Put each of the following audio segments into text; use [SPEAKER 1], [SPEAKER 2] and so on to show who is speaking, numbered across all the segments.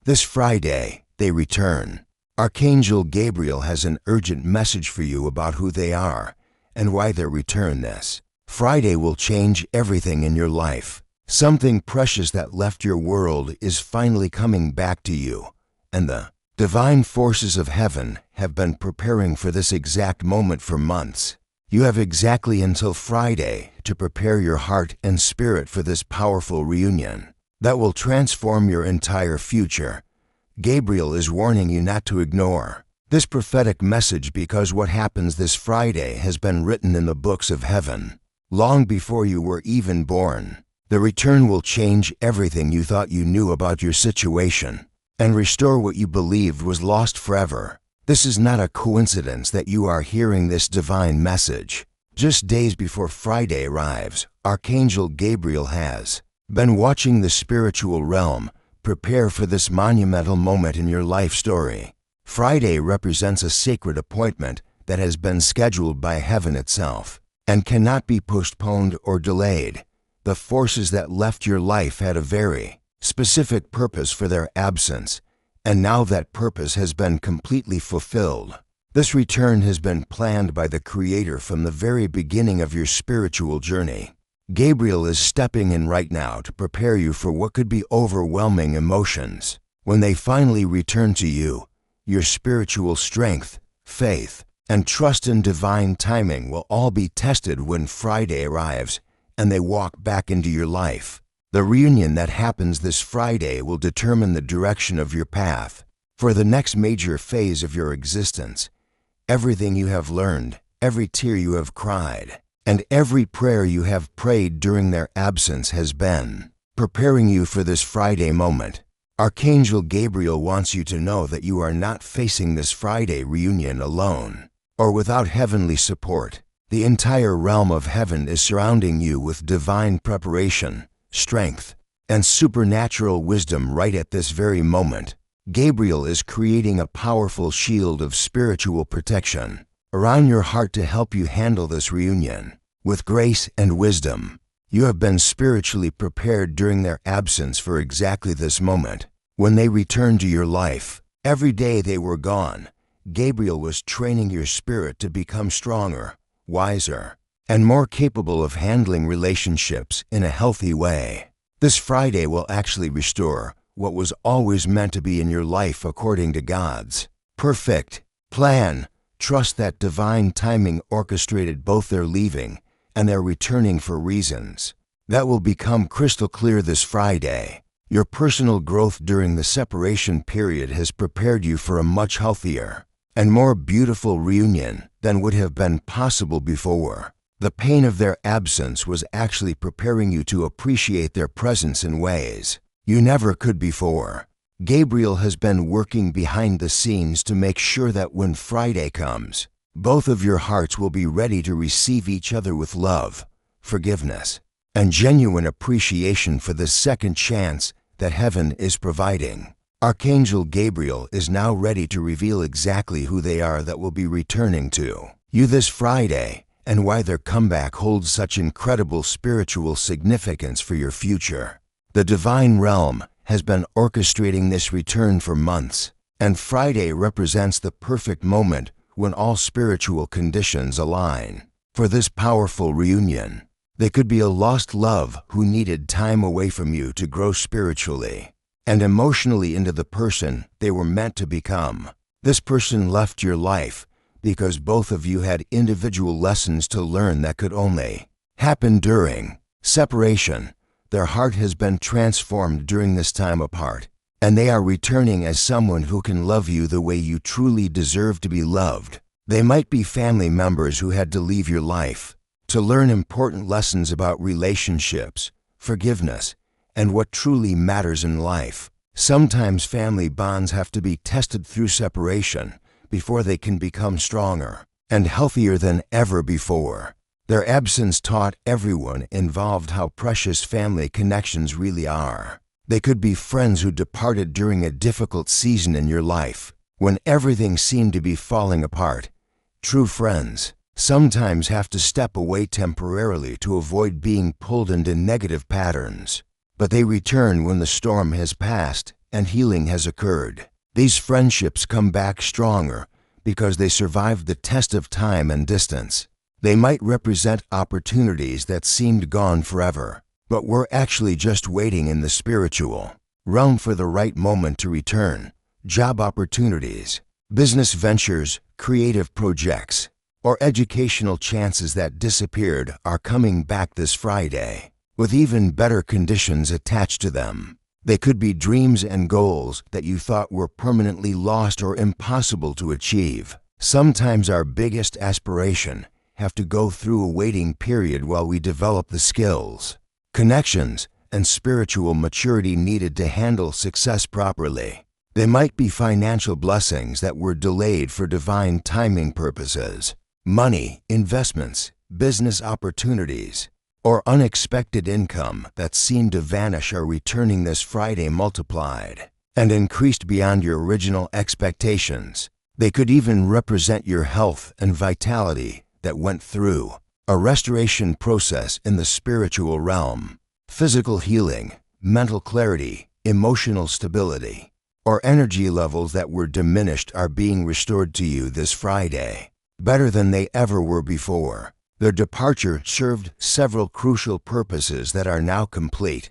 [SPEAKER 1] This Friday, they return. Archangel Gabriel has an urgent message for you about who they are and why their return this Friday will change everything in your life. Something precious that left your world is finally coming back to you, and the divine forces of heaven have been preparing for this exact moment for months. You have exactly until Friday to prepare your heart and spirit for this powerful reunion that will transform your entire future. Gabriel is warning you not to ignore this prophetic message because what happens this Friday has been written in the books of heaven long before you were even born. The return will change everything you thought you knew about your situation and restore what you believed was lost forever. This is not a coincidence that you are hearing this divine message. Just days before Friday arrives, Archangel Gabriel has been watching the spiritual realm prepare for this monumental moment in your life story. Friday represents a sacred appointment that has been scheduled by heaven itself and cannot be postponed or delayed. The forces that left your life had a very specific purpose for their absence, and now that purpose has been completely fulfilled. This return has been planned by the Creator from the very beginning of your spiritual journey. Gabriel is stepping in right now to prepare you for what could be overwhelming emotions. When they finally return to you, your spiritual strength, faith, and trust in divine timing will all be tested when Friday arrives and they walk back into your life. The reunion that happens this Friday will determine the direction of your path for the next major phase of your existence. Everything you have learned, every tear you have cried, and every prayer you have prayed during their absence has been preparing you for this Friday moment. Archangel Gabriel wants you to know that you are not facing this Friday reunion alone or without heavenly support. The entire realm of heaven is surrounding you with divine preparation, strength, and supernatural wisdom right at this very moment. Gabriel is creating a powerful shield of spiritual protection around your heart to help you handle this reunion with grace and wisdom. You have been spiritually prepared during their absence for exactly this moment. When they returned to your life, every day they were gone, Gabriel was training your spirit to become stronger, wiser, and more capable of handling relationships in a healthy way. This Friday will actually restore what was always meant to be in your life according to God's perfect plan. Trust that divine timing orchestrated both their leaving and their returning for reasons that will become crystal clear this Friday. Your personal growth during the separation period has prepared you for a much healthier and more beautiful reunion than would have been possible before. The pain of their absence was actually preparing you to appreciate their presence in ways you never could before. Gabriel has been working behind the scenes to make sure that when Friday comes, both of your hearts will be ready to receive each other with love, forgiveness, and genuine appreciation for the second chance that heaven is providing. Archangel Gabriel is now ready to reveal exactly who they are that will be returning to you this Friday and why their comeback holds such incredible spiritual significance for your future. The divine realm has been orchestrating this return for months, and Friday represents the perfect moment when all spiritual conditions align for this powerful reunion. They could be a lost love who needed time away from you to grow spiritually and emotionally into the person they were meant to become. This person left your life because both of you had individual lessons to learn that could only happen during separation. Their heart has been transformed during this time apart, and they are returning as someone who can love you the way you truly deserve to be loved. They might be family members who had to leave your life to learn important lessons about relationships, forgiveness, and what truly matters in life. Sometimes family bonds have to be tested through separation before they can become stronger and healthier than ever before. Their absence taught everyone involved how precious family connections really are. They could be friends who departed during a difficult season in your life, when everything seemed to be falling apart. True friends sometimes have to step away temporarily to avoid being pulled into negative patterns, but they return when the storm has passed and healing has occurred. These friendships come back stronger because they survived the test of time and distance. They might represent opportunities that seemed gone forever, but were actually just waiting in the spiritual realm for the right moment to return. Job opportunities, business ventures, creative projects, or educational chances that disappeared are coming back this Friday, with even better conditions attached to them. They could be dreams and goals that you thought were permanently lost or impossible to achieve. Sometimes our biggest aspiration have to go through a waiting period while we develop the skills, connections, and spiritual maturity needed to handle success properly. They might be financial blessings that were delayed for divine timing purposes. Money, investments, business opportunities, or unexpected income that seemed to vanish are returning this Friday multiplied and increased beyond your original expectations. They could even represent your health and vitality that went through a restoration process in the spiritual realm. Physical healing, mental clarity, emotional stability, or energy levels that were diminished are being restored to you this Friday, better than they ever were before. Their departure served several crucial purposes that are now complete.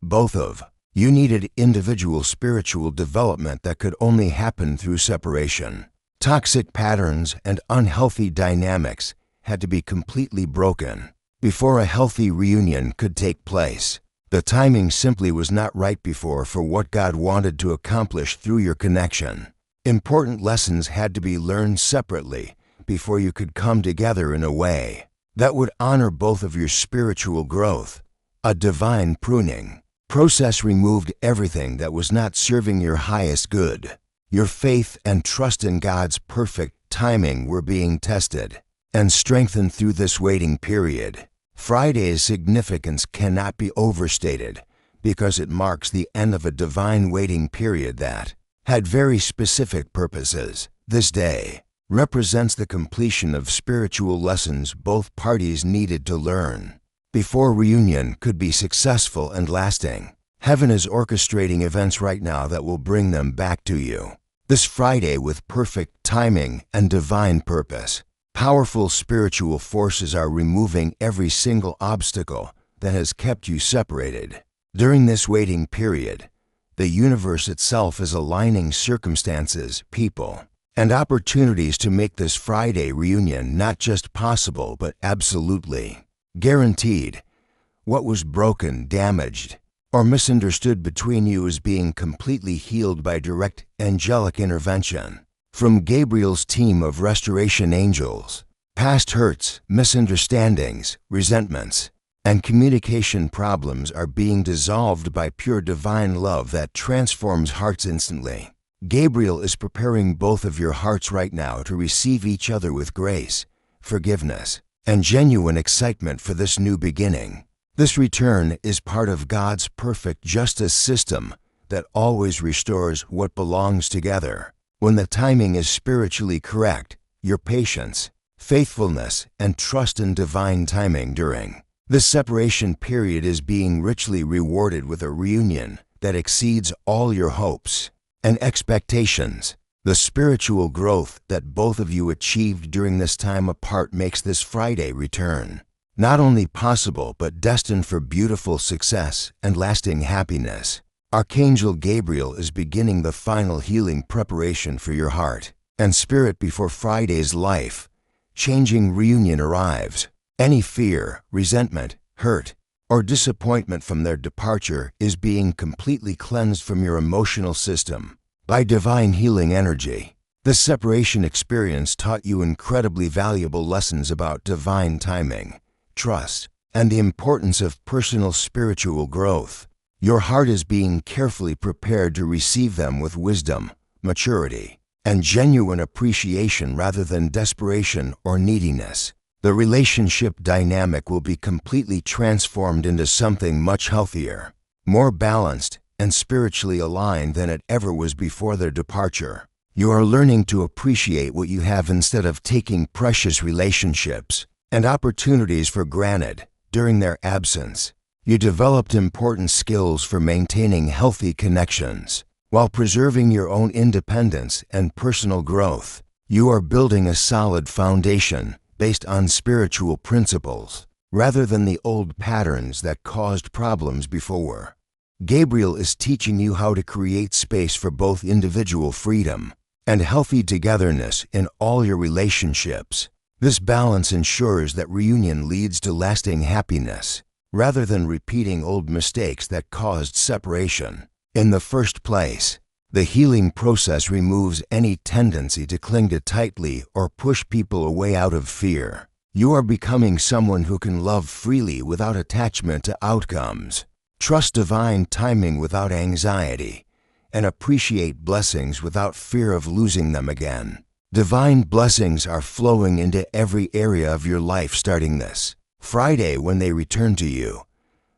[SPEAKER 1] Both of you needed individual spiritual development that could only happen through separation. Toxic patterns and unhealthy dynamics had to be completely broken before a healthy reunion could take place. The timing simply was not right before for what God wanted to accomplish through your connection. Important lessons had to be learned separately before you could come together in a way that would honor both of your spiritual growth. A divine pruning process removed everything that was not serving your highest good. Your faith and trust in God's perfect timing were being tested and strengthened through this waiting period. Friday's significance cannot be overstated because it marks the end of a divine waiting period that had very specific purposes. This day represents the completion of spiritual lessons both parties needed to learn before reunion could be successful and lasting. Heaven is orchestrating events right now that will bring them back to you this Friday with perfect timing and divine purpose. Powerful spiritual forces are removing every single obstacle that has kept you separated. During this waiting period, the universe itself is aligning circumstances, people, and opportunities to make this Friday reunion not just possible but absolutely guaranteed. What was broken, damaged, or misunderstood between you is being completely healed by direct angelic intervention from Gabriel's team of restoration angels. Past hurts, misunderstandings, resentments, and communication problems are being dissolved by pure divine love that transforms hearts instantly. Gabriel is preparing both of your hearts right now to receive each other with grace, forgiveness, and genuine excitement for this new beginning. This return is part of God's perfect justice system that always restores what belongs together. When the timing is spiritually correct, your patience, faithfulness, and trust in divine timing during this separation period is being richly rewarded with a reunion that exceeds all your hopes and expectations. The spiritual growth that both of you achieved during this time apart makes this Friday return not only possible but destined for beautiful success and lasting happiness. Archangel Gabriel is beginning the final healing preparation for your heart and spirit before Friday's life-changing reunion arrives. Any fear, resentment, hurt, or disappointment from their departure is being completely cleansed from your emotional system by divine healing energy. This separation experience taught you incredibly valuable lessons about divine timing, trust, and the importance of personal spiritual growth. Your heart is being carefully prepared to receive them with wisdom, maturity, and genuine appreciation rather than desperation or neediness. The relationship dynamic will be completely transformed into something much healthier, more balanced, and spiritually aligned than it ever was before their departure. You are learning to appreciate what you have instead of taking precious relationships and opportunities for granted during their absence. You developed important skills for maintaining healthy connections While preserving your own independence and personal growth, you are building a solid foundation based on spiritual principles, rather than the old patterns that caused problems before. Gabriel is teaching you how to create space for both individual freedom and healthy togetherness in all your relationships. This balance ensures that reunion leads to lasting happiness, rather than repeating old mistakes that caused separation. In the first place, the healing process removes any tendency to cling to tightly or push people away out of fear. You are becoming someone who can love freely without attachment to outcomes, trust divine timing without anxiety, and appreciate blessings without fear of losing them again. Divine blessings are flowing into every area of your life starting this Friday when they return to you.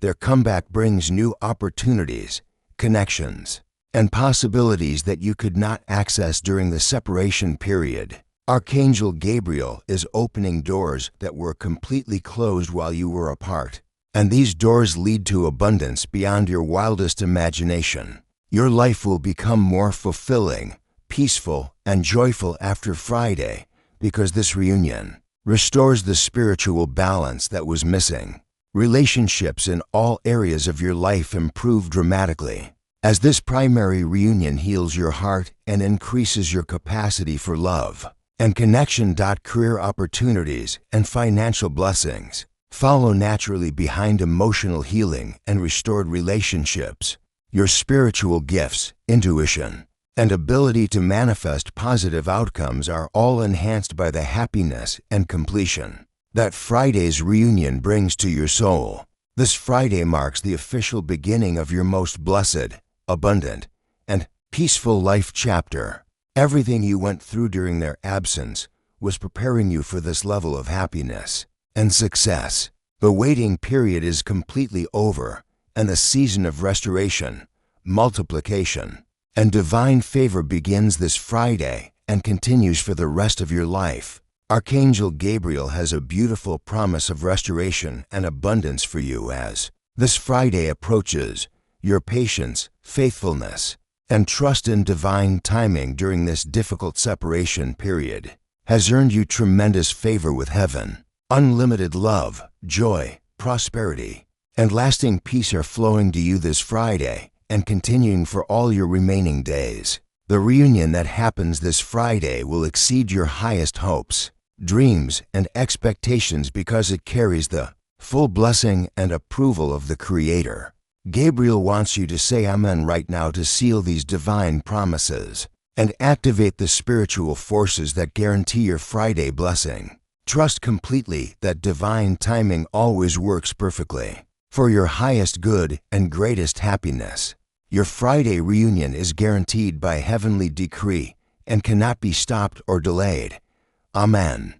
[SPEAKER 1] Their comeback brings new opportunities, connections, and possibilities that you could not access during the separation period. Archangel Gabriel is opening doors that were completely closed while you were apart, and these doors lead to abundance beyond your wildest imagination. Your life will become more fulfilling, peaceful, and joyful after Friday because this reunion restores the spiritual balance that was missing. Relationships in all areas of your life improve dramatically as this primary reunion heals your heart and increases your capacity for love and connection. Career opportunities and financial blessings follow naturally behind emotional healing and restored relationships. Your spiritual gifts, intuition, and ability to manifest positive outcomes are all enhanced by the happiness and completion that Friday's reunion brings to your soul. This Friday marks the official beginning of your most blessed, abundant, and peaceful life chapter. Everything you went through during their absence was preparing you for this level of happiness and success. The waiting period is completely over, and the season of restoration, multiplication, and divine favor begins this Friday and continues for the rest of your life. Archangel Gabriel has a beautiful promise of restoration and abundance for you as this Friday approaches. Your patience, faithfulness, and trust in divine timing during this difficult separation period has earned you tremendous favor with heaven. Unlimited love, joy, prosperity, and lasting peace are flowing to you this Friday and continuing for all your remaining days. The reunion that happens this Friday will exceed your highest hopes, dreams, and expectations because it carries the full blessing and approval of the Creator. Gabriel wants you to say Amen right now to seal these divine promises and activate the spiritual forces that guarantee your Friday blessing. Trust completely that divine timing always works perfectly for your highest good and greatest happiness. Your Friday reunion is guaranteed by heavenly decree and cannot be stopped or delayed. Amen.